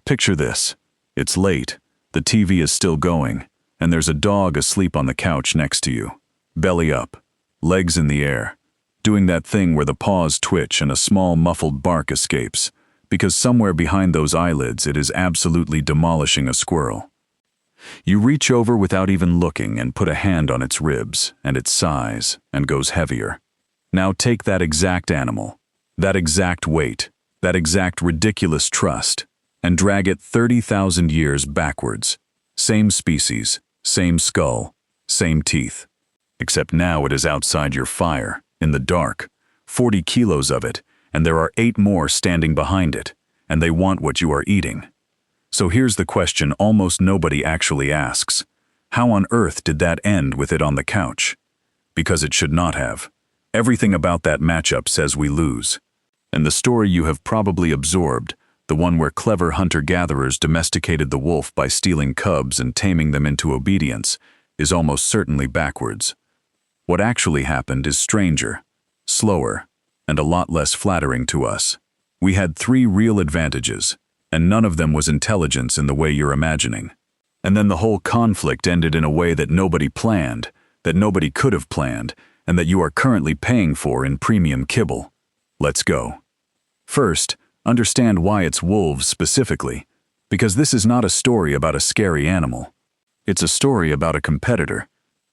Picture this. It's late, the TV is still going, and there's a dog asleep on the couch next to you, belly up, legs in the air, doing that thing where the paws twitch and a small muffled bark escapes, because somewhere behind those eyelids it is absolutely demolishing a squirrel. You reach over without even looking and put a hand on its ribs, and it sighs and goes heavier. Now take that exact animal, that exact weight, that exact ridiculous trust, and drag it 30,000 years backwards. Same species, same skull, same teeth. Except now it is outside your fire, in the dark, 40 kilos of it, and there are 8 more standing behind it, and they want what you are eating. So here's the question almost nobody actually asks. How on earth did that end with it on the couch? Because it should not have. Everything about that matchup says we lose. And the story you have probably absorbed, the one where clever hunter-gatherers domesticated the wolf by stealing cubs and taming them into obedience, is almost certainly backwards. What actually happened is stranger, slower, and a lot less flattering to us. We had 3 real advantages, and none of them was intelligence in the way you're imagining. And then the whole conflict ended in a way that nobody planned, that nobody could have planned, and that you are currently paying for in premium kibble. Let's go. First, understand why it's wolves specifically, because this is not a story about a scary animal. It's a story about a competitor.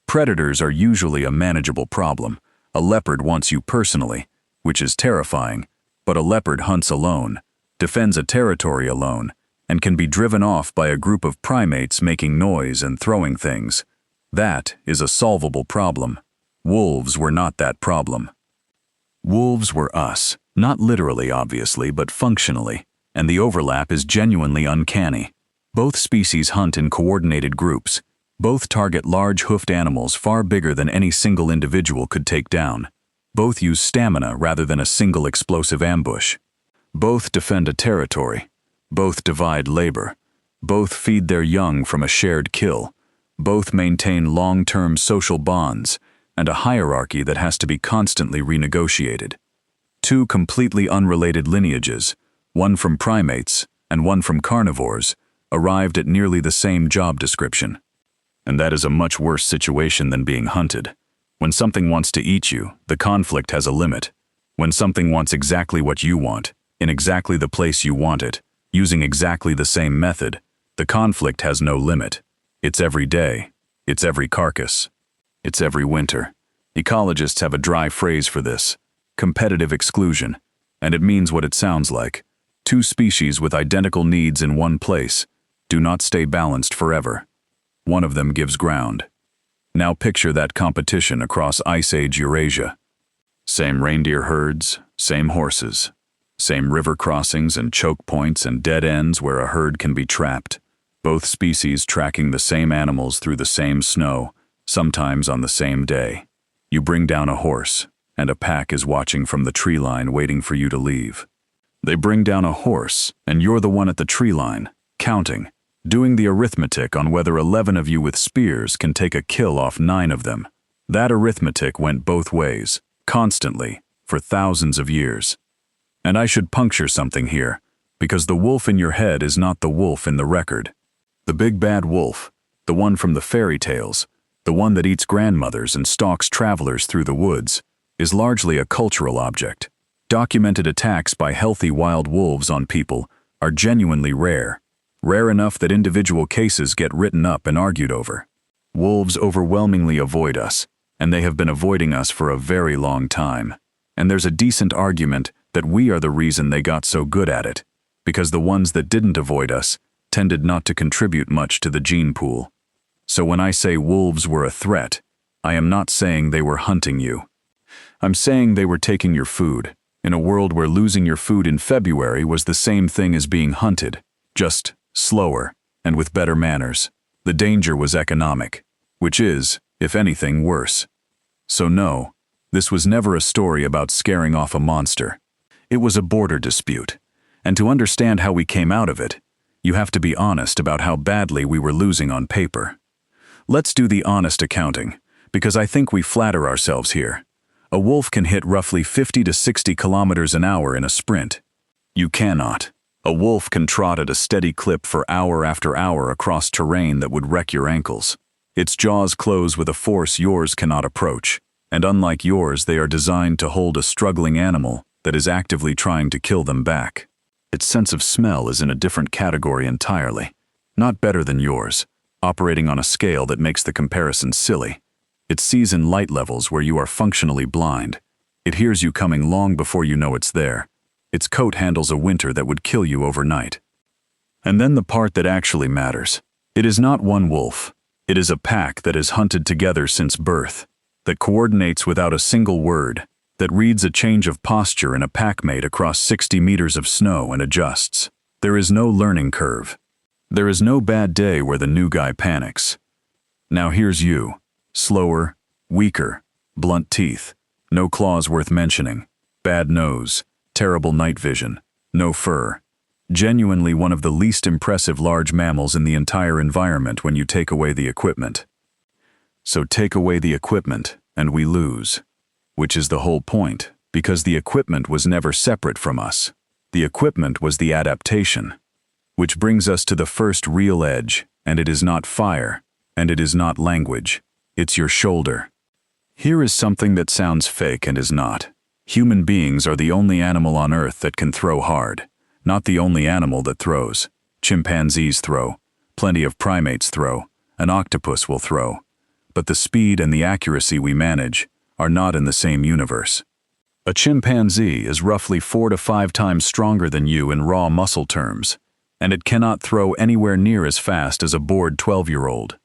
Predators are usually a manageable problem. A leopard wants you personally, which is terrifying, but a leopard hunts alone, defends a territory alone, and can be driven off by a group of primates making noise and throwing things. That is a solvable problem. Wolves were not that problem. Wolves were us, not literally obviously, but functionally, and the overlap is genuinely uncanny. Both species hunt in coordinated groups. Both target large hoofed animals far bigger than any single individual could take down. Both use stamina rather than a single explosive ambush. Both defend a territory. Both divide labor. Both feed their young from a shared kill. Both maintain long-term social bonds and a hierarchy that has to be constantly renegotiated. 2 completely unrelated lineages, one from primates and one from carnivores, arrived at nearly the same job description. And that is a much worse situation than being hunted. When something wants to eat you, the conflict has a limit. When something wants exactly what you want, in exactly the place you want it, using exactly the same method, the conflict has no limit. It's every day. It's every carcass. It's every winter. Ecologists have a dry phrase for this: competitive exclusion, and it means what it sounds like. 2 species with identical needs in one place do not stay balanced forever. One of them gives ground. Now picture that competition across Ice Age Eurasia. Same reindeer herds, same horses, same river crossings and choke points and dead ends where a herd can be trapped. Both species tracking the same animals through the same snow, sometimes on the same day. You bring down a horse, and a pack is watching from the tree line waiting for you to leave. They bring down a horse, and you're the one at the tree line, counting, doing the arithmetic on whether 11 of you with spears can take a kill off 9 of them. That arithmetic went both ways, constantly, for thousands of years. And I should puncture something here, because the wolf in your head is not the wolf in the record. The big bad wolf, the one from the fairy tales, the one that eats grandmothers and stalks travelers through the woods, is largely a cultural object. Documented attacks by healthy wild wolves on people are genuinely rare. Rare enough that individual cases get written up and argued over. Wolves overwhelmingly avoid us, and they have been avoiding us for a very long time. And there's a decent argument that we are the reason they got so good at it, because the ones that didn't avoid us tended not to contribute much to the gene pool. So when I say wolves were a threat, I am not saying they were hunting you. I'm saying they were taking your food, in a world where losing your food in February was the same thing as being hunted, just slower and with better manners. The danger was economic, which is, if anything, worse. So no, this was never a story about scaring off a monster. It was a border dispute, and to understand how we came out of it, you have to be honest about how badly we were losing on paper. Let's do the honest accounting, because I think we flatter ourselves here. A wolf can hit roughly 50 to 60 kilometers an hour in a sprint. You cannot. A wolf can trot at a steady clip for hour after hour across terrain that would wreck your ankles. Its jaws close with a force yours cannot approach, and unlike yours, they are designed to hold a struggling animal that is actively trying to kill them back. Its sense of smell is in a different category entirely. Not better than yours, operating on a scale that makes the comparison silly. It sees in light levels where you are functionally blind. It hears you coming long before you know it's there. Its coat handles a winter that would kill you overnight. And then the part that actually matters. It is not one wolf. It is a pack that is hunted together since birth, that coordinates without a single word, that reads a change of posture in a packmate across 60 meters of snow and adjusts. There is no learning curve. There is no bad day where the new guy panics. Now here's you, slower, weaker, blunt teeth, no claws worth mentioning, bad nose, terrible night vision, no fur. Genuinely one of the least impressive large mammals in the entire environment when you take away the equipment. So take away the equipment, and we lose. Which is the whole point, because the equipment was never separate from us. The equipment was the adaptation. Which brings us to the first real edge, and it is not fire, and it is not language. It's your shoulder. Here is something that sounds fake and is not. Human beings are the only animal on Earth that can throw hard. Not the only animal that throws. Chimpanzees throw. Plenty of primates throw. An octopus will throw. But the speed and the accuracy we manage are not in the same universe. A chimpanzee is roughly 4 to 5 times stronger than you in raw muscle terms, and it cannot throw anywhere near as fast as a bored 12-year-old.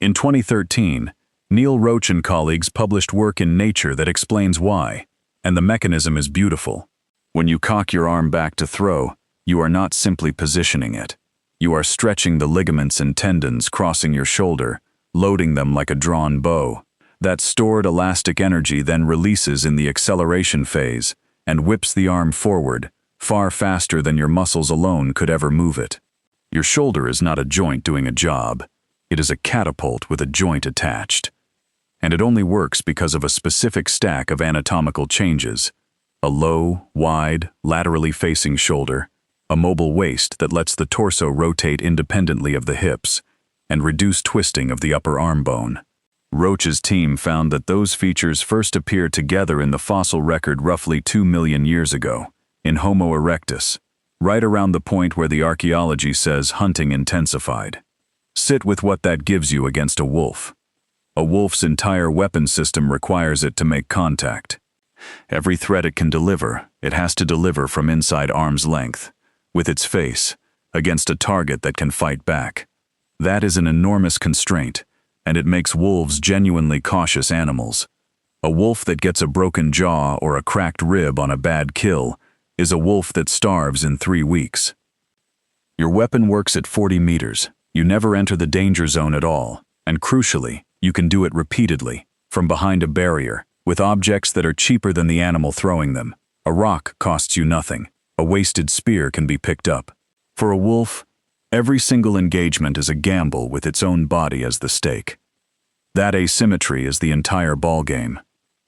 In 2013, Neil Roach and colleagues published work in Nature that explains why, and the mechanism is beautiful. When you cock your arm back to throw, you are not simply positioning it. You are stretching the ligaments and tendons crossing your shoulder, loading them like a drawn bow. That stored elastic energy then releases in the acceleration phase and whips the arm forward, far faster than your muscles alone could ever move it. Your shoulder is not a joint doing a job. It is a catapult with a joint attached. And it only works because of a specific stack of anatomical changes. A low, wide, laterally facing shoulder, a mobile waist that lets the torso rotate independently of the hips, and reduced twisting of the upper arm bone. Roach's team found that those features first appeared together in the fossil record roughly 2 million years ago, in Homo erectus, right around the point where the archaeology says hunting intensified. Sit with what that gives you against a wolf. A wolf's entire weapon system requires it to make contact. Every threat it can deliver, it has to deliver from inside arm's length, with its face, against a target that can fight back. That is an enormous constraint, and it makes wolves genuinely cautious animals. A wolf that gets a broken jaw or a cracked rib on a bad kill is a wolf that starves in 3 weeks. Your weapon works at 40 meters. You never enter the danger zone at all, and crucially, you can do it repeatedly, from behind a barrier, with objects that are cheaper than the animal throwing them. A rock costs you nothing. A wasted spear can be picked up. For a wolf, every single engagement is a gamble with its own body as the stake. That asymmetry is the entire ballgame.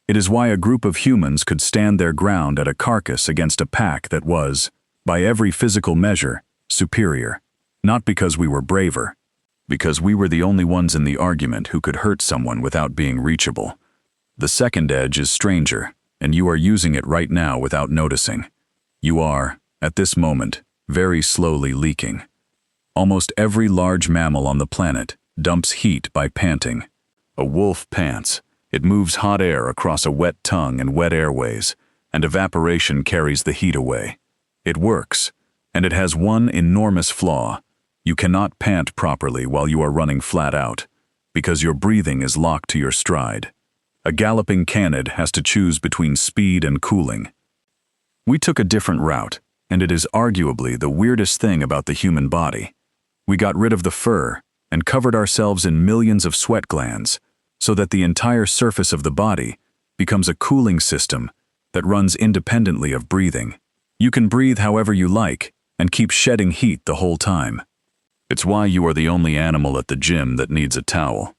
It is why a group of humans could stand their ground at a carcass against a pack that was, by every physical measure, superior. Not because we were braver, because we were the only ones in the argument who could hurt someone without being reachable. The second edge is stranger, and you are using it right now without noticing. You are, at this moment, very slowly leaking. Almost every large mammal on the planet dumps heat by panting. A wolf pants. It moves hot air across a wet tongue and wet airways, and evaporation carries the heat away. It works, and it has one enormous flaw. You cannot pant properly while you are running flat out, because your breathing is locked to your stride. A galloping canid has to choose between speed and cooling. We took a different route, and it is arguably the weirdest thing about the human body. We got rid of the fur and covered ourselves in millions of sweat glands, so that the entire surface of the body becomes a cooling system that runs independently of breathing. You can breathe however you like and keep shedding heat the whole time. It's why you are the only animal at the gym that needs a towel.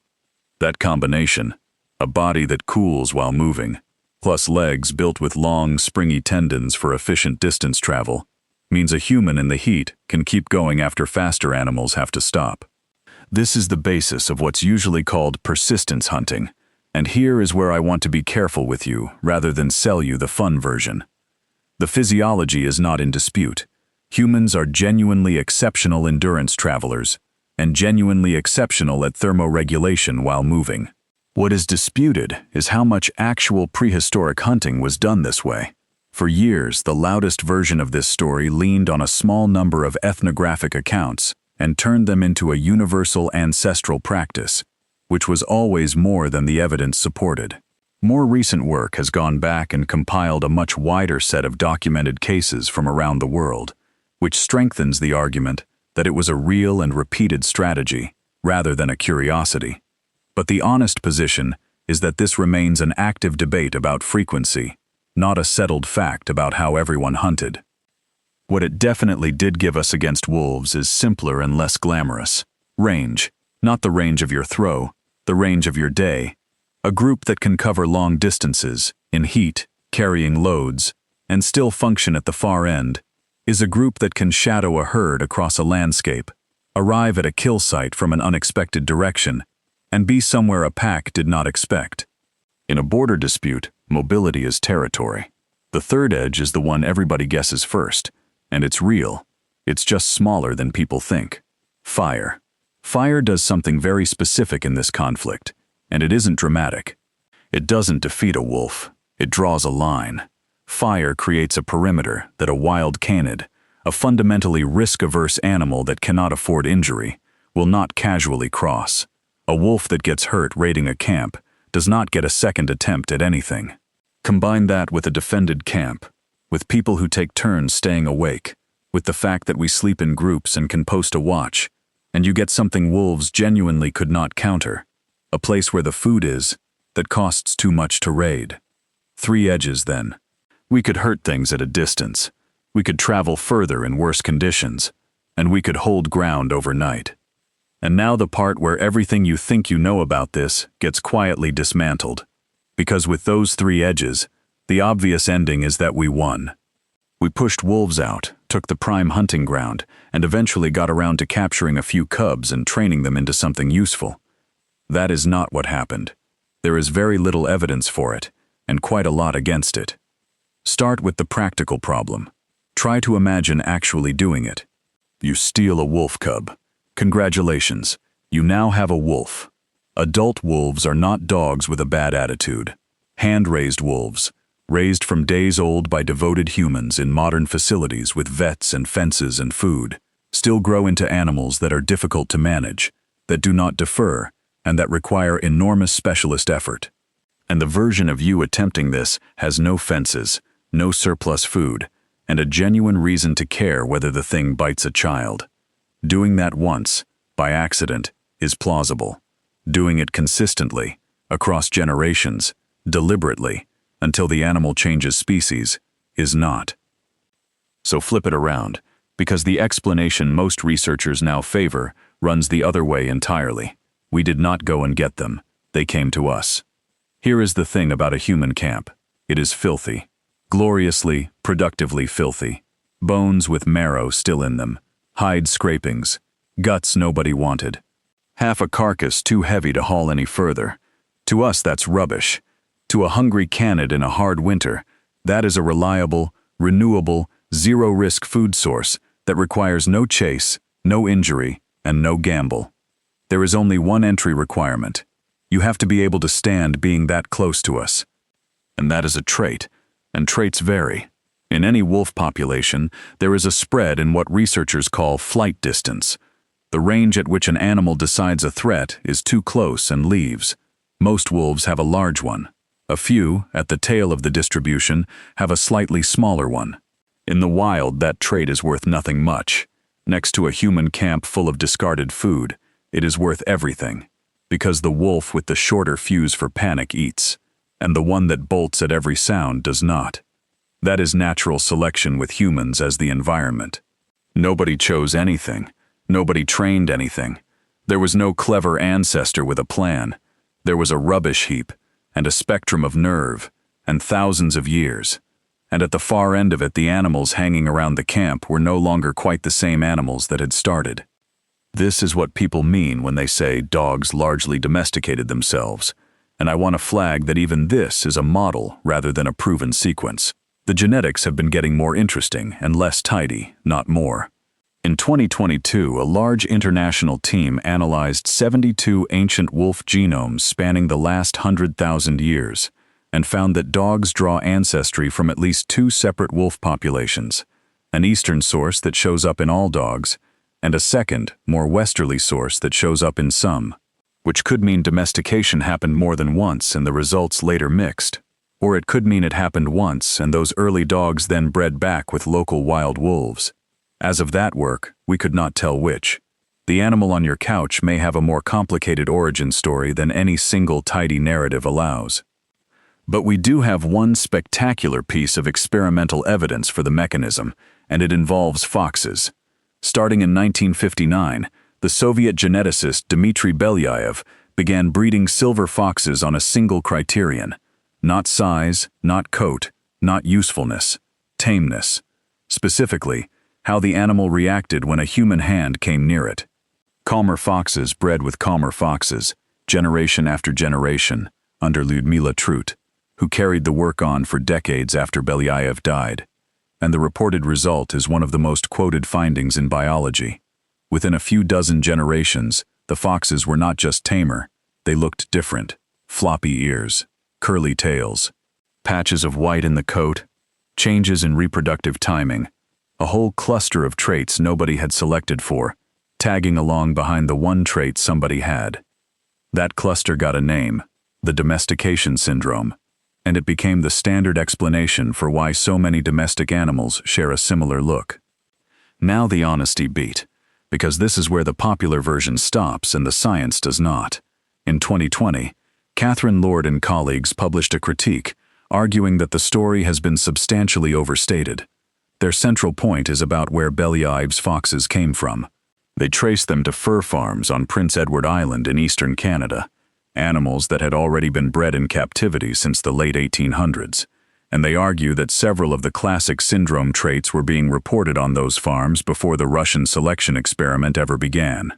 That combination, a body that cools while moving, plus legs built with long, springy tendons for efficient distance travel, means a human in the heat can keep going after faster animals have to stop. This is the basis of what's usually called persistence hunting, and here is where I want to be careful with you rather than sell you the fun version. The physiology is not in dispute. Humans are genuinely exceptional endurance travelers and genuinely exceptional at thermoregulation while moving. What is disputed is how much actual prehistoric hunting was done this way. For years, the loudest version of this story leaned on a small number of ethnographic accounts and turned them into a universal ancestral practice, which was always more than the evidence supported. More recent work has gone back and compiled a much wider set of documented cases from around the world, which strengthens the argument that it was a real and repeated strategy rather than a curiosity. But the honest position is that this remains an active debate about frequency, not a settled fact about how everyone hunted. What it definitely did give us against wolves is simpler and less glamorous. Range, not the range of your throw, the range of your day. A group that can cover long distances, in heat, carrying loads, and still function at the far end, is a group that can shadow a herd across a landscape, arrive at a kill site from an unexpected direction, and be somewhere a pack did not expect. In a border dispute, mobility is territory. The third edge is the one everybody guesses first, and it's real. It's just smaller than people think. Fire. Fire does something very specific in this conflict, and it isn't dramatic. It doesn't defeat a wolf. It draws a line. Fire creates a perimeter that a wild canid, a fundamentally risk-averse animal that cannot afford injury, will not casually cross. A wolf that gets hurt raiding a camp does not get a second attempt at anything. Combine that with a defended camp, with people who take turns staying awake, with the fact that we sleep in groups and can post a watch, and you get something wolves genuinely could not counter, a place where the food is that costs too much to raid. Three edges, then. We could hurt things at a distance, we could travel further in worse conditions, and we could hold ground overnight. And now the part where everything you think you know about this gets quietly dismantled. Because with those three edges, the obvious ending is that we won. We pushed wolves out, took the prime hunting ground, and eventually got around to capturing a few cubs and training them into something useful. That is not what happened. There is very little evidence for it, and quite a lot against it. Start with the practical problem. Try to imagine actually doing it. You steal a wolf cub. Congratulations, you now have a wolf. Adult wolves are not dogs with a bad attitude. Hand-raised wolves, raised from days old by devoted humans in modern facilities with vets and fences and food, still grow into animals that are difficult to manage, that do not defer, and that require enormous specialist effort. And the version of you attempting this has no fences, no surplus food, and a genuine reason to care whether the thing bites a child. Doing that once, by accident, is plausible. Doing it consistently, across generations, deliberately, until the animal changes species, is not. So flip it around, because the explanation most researchers now favor runs the other way entirely. We did not go and get them. They came to us. Here is the thing about a human camp. It is filthy. Gloriously, productively filthy. Bones with marrow still in them. Hide scrapings. Guts nobody wanted. Half a carcass too heavy to haul any further. To us, that's rubbish. To a hungry canid in a hard winter, that is a reliable, renewable, zero-risk food source that requires no chase, no injury, and no gamble. There is only one entry requirement. You have to be able to stand being that close to us. And that is a trait, and traits vary. In any wolf population, there is a spread in what researchers call flight distance. The range at which an animal decides a threat is too close and leaves. Most wolves have a large one. A few, at the tail of the distribution, have a slightly smaller one. In the wild, that trait is worth nothing much. Next to a human camp full of discarded food, it is worth everything. Because the wolf with the shorter fuse for panic eats, and the one that bolts at every sound does not. That is natural selection with humans as the environment. Nobody chose anything. Nobody trained anything. There was no clever ancestor with a plan. There was a rubbish heap, and a spectrum of nerve, and thousands of years. And at the far end of it, the animals hanging around the camp were no longer quite the same animals that had started. This is what people mean when they say dogs largely domesticated themselves, and I want to flag that even this is a model rather than a proven sequence. The genetics have been getting more interesting and less tidy, not more. In 2022, a large international team analyzed 72 ancient wolf genomes spanning the last 100,000 years and found that dogs draw ancestry from at least 2 separate wolf populations, an eastern source that shows up in all dogs, and a second, more westerly source that shows up in some, which could mean domestication happened more than once and the results later mixed. Or it could mean it happened once and those early dogs then bred back with local wild wolves. As of that work, we could not tell which. The animal on your couch may have a more complicated origin story than any single tidy narrative allows. But we do have one spectacular piece of experimental evidence for the mechanism, and it involves foxes. Starting in 1959, the Soviet geneticist Dmitry Belyaev began breeding silver foxes on a single criterion: not size, not coat, not usefulness, tameness. Specifically, how the animal reacted when a human hand came near it. Calmer foxes bred with calmer foxes, generation after generation, under Lyudmila Trut, who carried the work on for decades after Belyaev died. And the reported result is one of the most quoted findings in biology. Within a few dozen generations, the foxes were not just tamer, they looked different: floppy ears, curly tails, patches of white in the coat, changes in reproductive timing, a whole cluster of traits nobody had selected for, tagging along behind the one trait somebody had. That cluster got a name, the domestication syndrome, and it became the standard explanation for why so many domestic animals share a similar look. Now the honesty beat, because this is where the popular version stops and the science does not. In 2020, Catherine Lord and colleagues published a critique, arguing that the story has been substantially overstated. Their central point is about where Belyaev's foxes came from. They trace them to fur farms on Prince Edward Island in eastern Canada, animals that had already been bred in captivity since the late 1800s, and they argue that several of the classic syndrome traits were being reported on those farms before the Russian selection experiment ever began.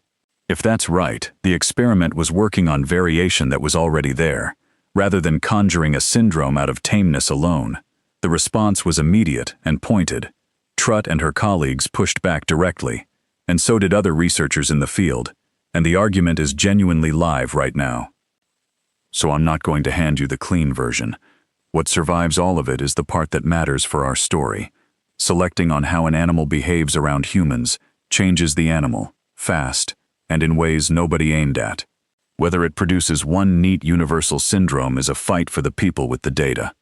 If that's right, the experiment was working on variation that was already there, rather than conjuring a syndrome out of tameness alone. The response was immediate and pointed. Trut and her colleagues pushed back directly, and so did other researchers in the field, and the argument is genuinely live right now. So I'm not going to hand you the clean version. What survives all of it is the part that matters for our story. Selecting on how an animal behaves around humans changes the animal, fast, and in ways nobody aimed at. Whether it produces one neat universal syndrome is a fight for the people with the data.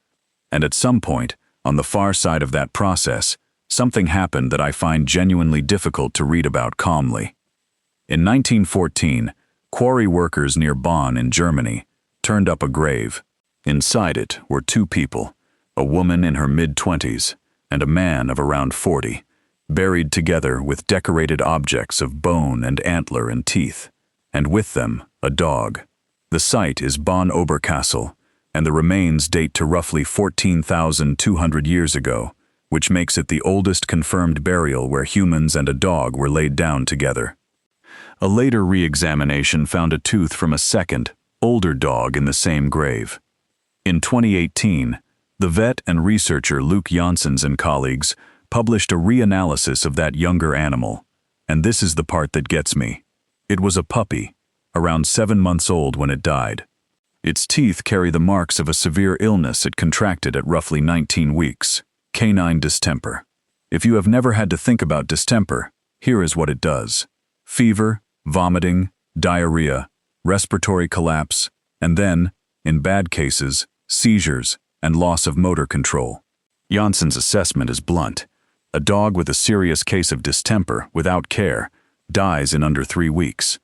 And at some point, on the far side of that process, something happened that I find genuinely difficult to read about calmly. In 1914, quarry workers near Bonn in Germany turned up a grave. Inside it were 2 people, a woman in her mid-20s and a man of around 40, buried together with decorated objects of bone and antler and teeth, and with them a dog. The site is Bonn Oberkassel, and the remains date to roughly 14,200 years ago, which makes it the oldest confirmed burial where humans and a dog were laid down together. A later re-examination found a tooth from a second, older dog in the same grave. In 2018, the vet and researcher Luke Janssens and colleagues published a reanalysis of that younger animal, and this is the part that gets me. It was a puppy, around 7 months old when it died. Its teeth carry the marks of a severe illness it contracted at roughly 19 weeks, canine distemper. If you have never had to think about distemper, here is what it does: fever, vomiting, diarrhea, respiratory collapse, and then, in bad cases, seizures and loss of motor control. Janssens' assessment is blunt. A dog with a serious case of distemper, without care, dies in under 3 weeks.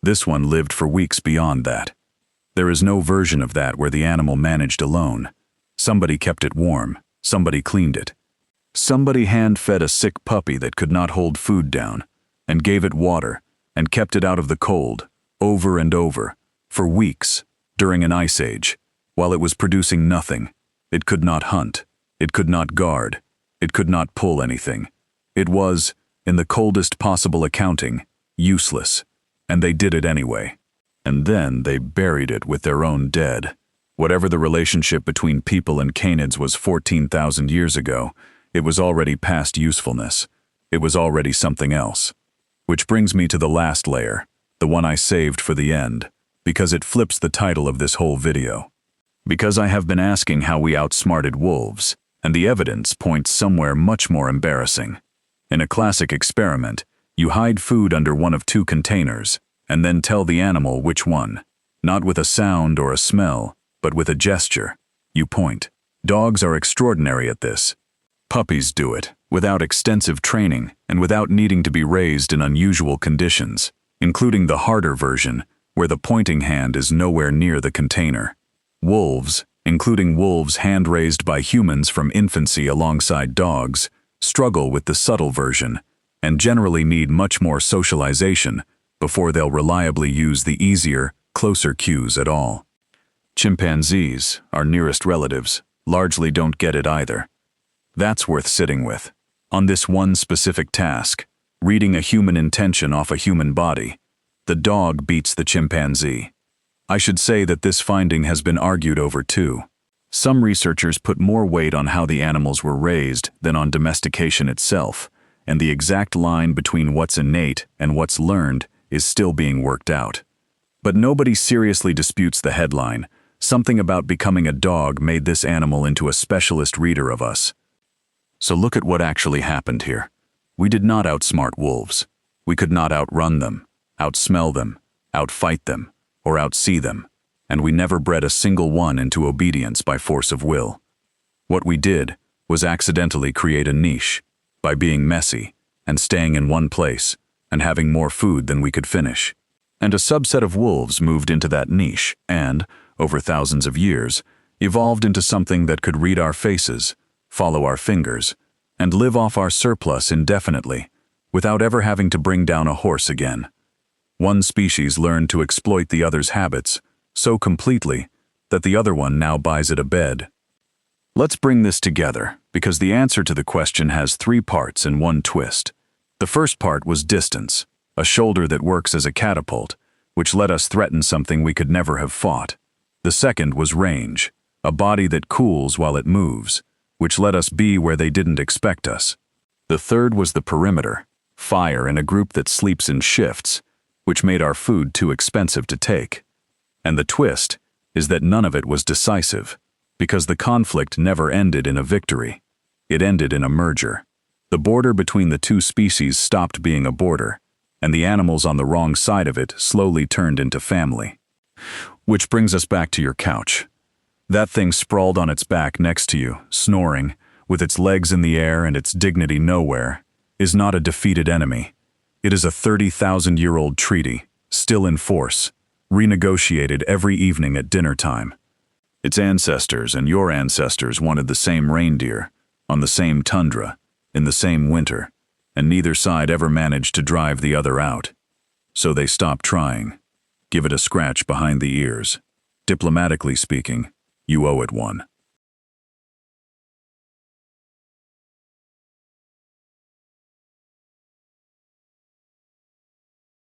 This one lived for weeks beyond that. There is no version of that where the animal managed alone. Somebody kept it warm, somebody cleaned it. Somebody hand-fed a sick puppy that could not hold food down, and gave it water, and kept it out of the cold, over and over, for weeks, during an ice age, while it was producing nothing. It could not hunt. It could not guard. It could not pull anything. It was, in the coldest possible accounting, useless. And they did it anyway. And then they buried it with their own dead. Whatever the relationship between people and canids was 14,000 years ago, it was already past usefulness. It was already something else. Which brings me to the last layer, the one I saved for the end, because it flips the title of this whole video. Because I have been asking how we outsmarted wolves, and the evidence points somewhere much more embarrassing. In a classic experiment, you hide food under one of two containers, and then tell the animal which one. Not with a sound or a smell, but with a gesture. You point. Dogs are extraordinary at this. Puppies do it, without extensive training and without needing to be raised in unusual conditions, including the harder version, where the pointing hand is nowhere near the container. Wolves, including wolves hand-raised by humans from infancy alongside dogs, struggle with the subtle version, and generally need much more socialization before they'll reliably use the easier, closer cues at all. Chimpanzees, our nearest relatives, largely don't get it either. That's worth sitting with. On this one specific task, reading a human intention off a human body, the dog beats the chimpanzee. I should say that this finding has been argued over too. Some researchers put more weight on how the animals were raised than on domestication itself, and the exact line between what's innate and what's learned is still being worked out. But nobody seriously disputes the headline, "Something about becoming a dog made this animal into a specialist reader of us." So look at what actually happened here. We did not outsmart wolves. We could not outrun them, outsmell them, outfight them, or outsee them, and we never bred a single one into obedience by force of will. What we did was accidentally create a niche, by being messy, and staying in one place, and having more food than we could finish. And a subset of wolves moved into that niche and, over thousands of years, evolved into something that could read our faces, follow our fingers, and live off our surplus indefinitely, without ever having to bring down a horse again. One species learned to exploit the other's habits so completely that the other one now buys it a bed. Let's bring this together, because the answer to the question has three parts and one twist. The first part was distance, a shoulder that works as a catapult, which let us threaten something we could never have fought. The second was range, a body that cools while it moves, which let us be where they didn't expect us. The third was the perimeter, fire in a group that sleeps in shifts, which made our food too expensive to take. And the twist is that none of it was decisive, because the conflict never ended in a victory. It ended in a merger. The border between the two species stopped being a border, and the animals on the wrong side of it slowly turned into family. Which brings us back to your couch. That thing sprawled on its back next to you, snoring, with its legs in the air and its dignity nowhere, is not a defeated enemy. It is a 30,000-year-old treaty, still in force, renegotiated every evening at dinner time. Its ancestors and your ancestors wanted the same reindeer, on the same tundra, in the same winter, and neither side ever managed to drive the other out. So they stopped trying. Give it a scratch behind the ears. Diplomatically speaking, you owe it one.